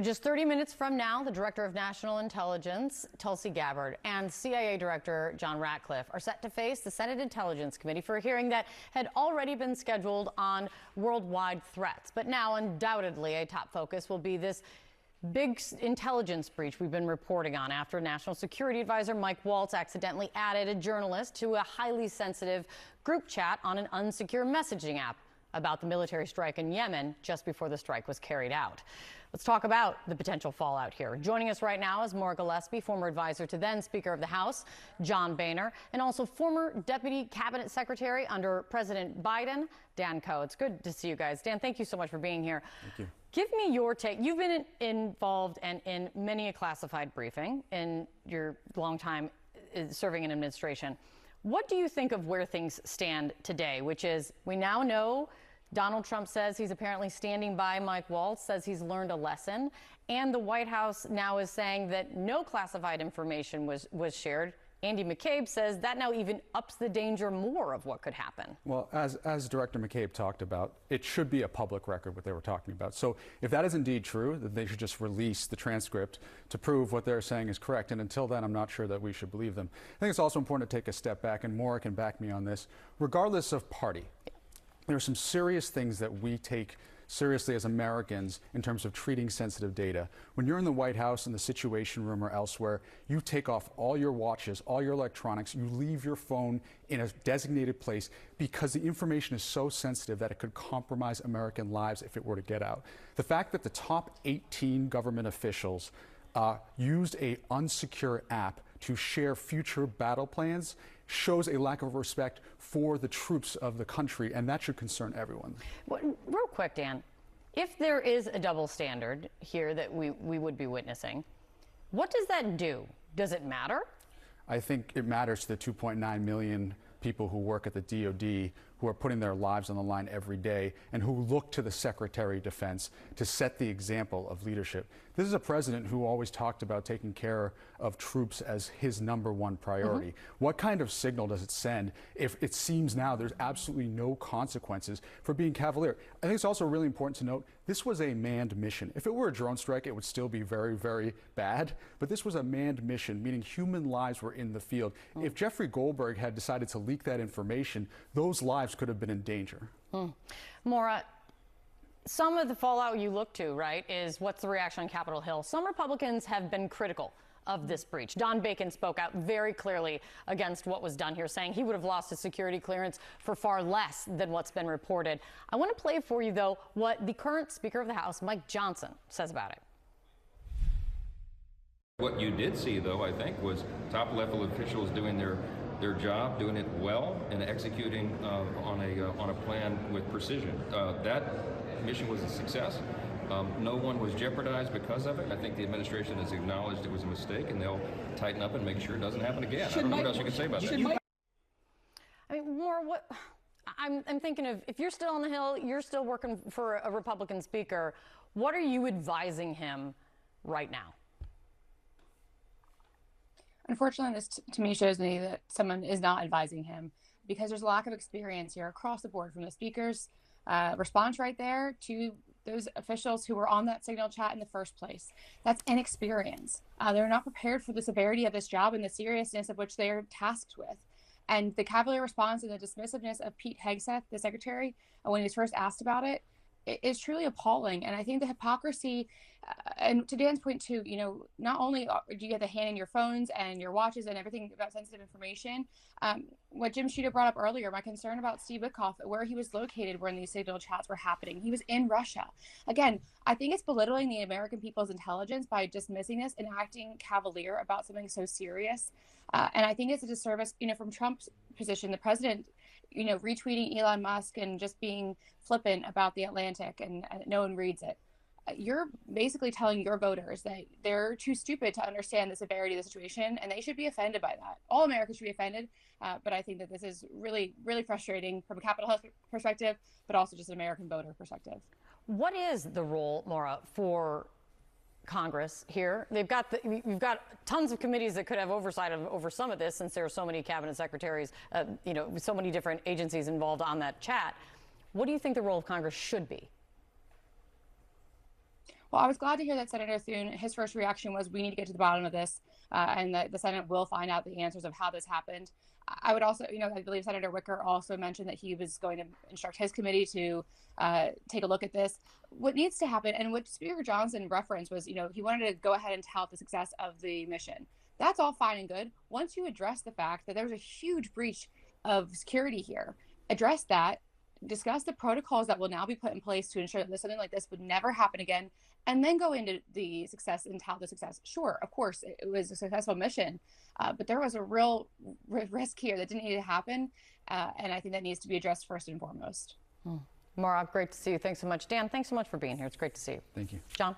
Just 30 minutes from now, the Director of National Intelligence, Tulsi Gabbard, and CIA Director John Ratcliffe are set to face the Senate Intelligence Committee for a hearing that had already been scheduled on worldwide threats. But now, undoubtedly, a top focus will be this big intelligence breach we've been reporting on after National Security Advisor Mike Waltz accidentally added a journalist to a highly sensitive group chat on an unsecure messaging app about the military strike in Yemen just before the strike was carried out. Let's talk about the potential fallout here. Joining us right now is Maura Gillespie, former advisor to then Speaker of the House, John Boehner, and also former Deputy Cabinet Secretary under President Biden, Dan Koh. It's good to see you guys. Dan, thank you so much for being here. Thank you. Give me your take. You've been involved and in many a classified briefing in your long time serving in administration. What do you think of where things stand today, which is we now know Donald Trump says he's apparently standing by Mike Waltz, says he's learned a lesson, and the White House now is saying that no classified information was shared. Andy McCabe says that now even ups the danger more of what could happen. Well, as Director McCabe talked about, it should be a public record what they were talking about. So if that is indeed true, then they should just release the transcript to prove what they're saying is correct. And until then, I'm not sure that we should believe them. I think it's also important to take a step back, and Maura can back me on this. Regardless of party, there are some serious things that we take seriously as Americans in terms of treating sensitive data. When you're in the White House, in the Situation Room or elsewhere, you take off all your watches, all your electronics, you leave your phone in a designated place because the information is so sensitive that it could compromise American lives if it were to get out. The fact that the top 18 government officials used an unsecure app to share future battle plans shows a lack of respect for the troops of the country, and that should concern everyone. Well, real quick, Dan, if there is a double standard here that we would be witnessing, what does that do? Does it matter? I think it matters to the 2.9 million people who work at the DoD, who are putting their lives on the line every day, and who look to the Secretary of Defense to set the example of leadership. This is a president who always talked about taking care of troops as his #1 priority. What kind of signal does it send if it seems now there's absolutely no consequences for being cavalier? I think it's also really important to note this was a manned mission. If it were a drone strike, it would still be very, very bad. But this was a manned mission, meaning human lives were in the field. If Jeffrey Goldberg had decided to leak that information, those lives could have been in danger. Maura, some of the fallout you look to, right, is what's the reaction on Capitol Hill. Some Republicans have been critical of this breach. Don Bacon spoke out very clearly against what was done here, saying he would have lost his security clearance for far less than what's been reported. I want to play for you, though, what the current Speaker of the House, Mike Johnson, says about it. What you did see, though, I think, was top-level officials doing their job, doing it well, and executing on a plan with precision. That mission was a success. No one was jeopardized because of it. I think the administration has acknowledged it was a mistake, and they'll tighten up and make sure it doesn't happen again. I don't know what else you can say about that. I mean, Maura, what I'm thinking of, if you're still on the Hill, you're still working for a Republican speaker, what are you advising him right now? Unfortunately, this to me shows me that someone is not advising him because there's a lack of experience here across the board from the speaker's response right there to those officials who were on that signal chat in the first place. That's inexperience. They're not prepared for the severity of this job and the seriousness of which they are tasked with. And the cavalier response and the dismissiveness of Pete Hegseth, the secretary, when he was first asked about it, is truly appalling. And I think the hypocrisy, and to Dan's point too, you know, not only do you have the hand in your phones and your watches and everything about sensitive information, what Jim Sciutto brought up earlier, my concern about Steve Witkoff, where he was located when these signal chats were happening. He was in Russia. Again, I think it's belittling the American people's intelligence by dismissing this and acting cavalier about something so serious. And I think it's a disservice, you know, from Trump's position, the president, you know, retweeting Elon Musk and just being flippant about the Atlantic and no one reads it. You're basically telling your voters that they're too stupid to understand the severity of the situation, and they should be offended by that. All Americans should be offended, but I think that this is really, really frustrating from a Capitol Hill perspective, but also just an American voter perspective. What is the role, Maura, for Congress here? We've got tons of committees that could have oversight over some of this, since there are so many cabinet secretaries, you know, so many different agencies involved on that chat. What do you think the role of Congress should be? Well, I was glad to hear that Senator Thune, his first reaction was, we need to get to the bottom of this, and that the Senate will find out the answers of how this happened. I would also, I believe Senator Wicker also mentioned that he was going to instruct his committee to take a look at this. What needs to happen, and what Speaker Johnson referenced was, he wanted to go ahead and tout the success of the mission. That's all fine and good. Once you address the fact that there was a huge breach of security here, address that, discuss the protocols that will now be put in place to ensure that something like this would never happen again, and then go into the success and tout the success. Sure, of course, it was a successful mission, but there was a real risk here that didn't need to happen, and I think that needs to be addressed first and foremost. Maura, great to see you. Thanks so much. Dan, thanks so much for being here. It's great to see you. Thank you. John?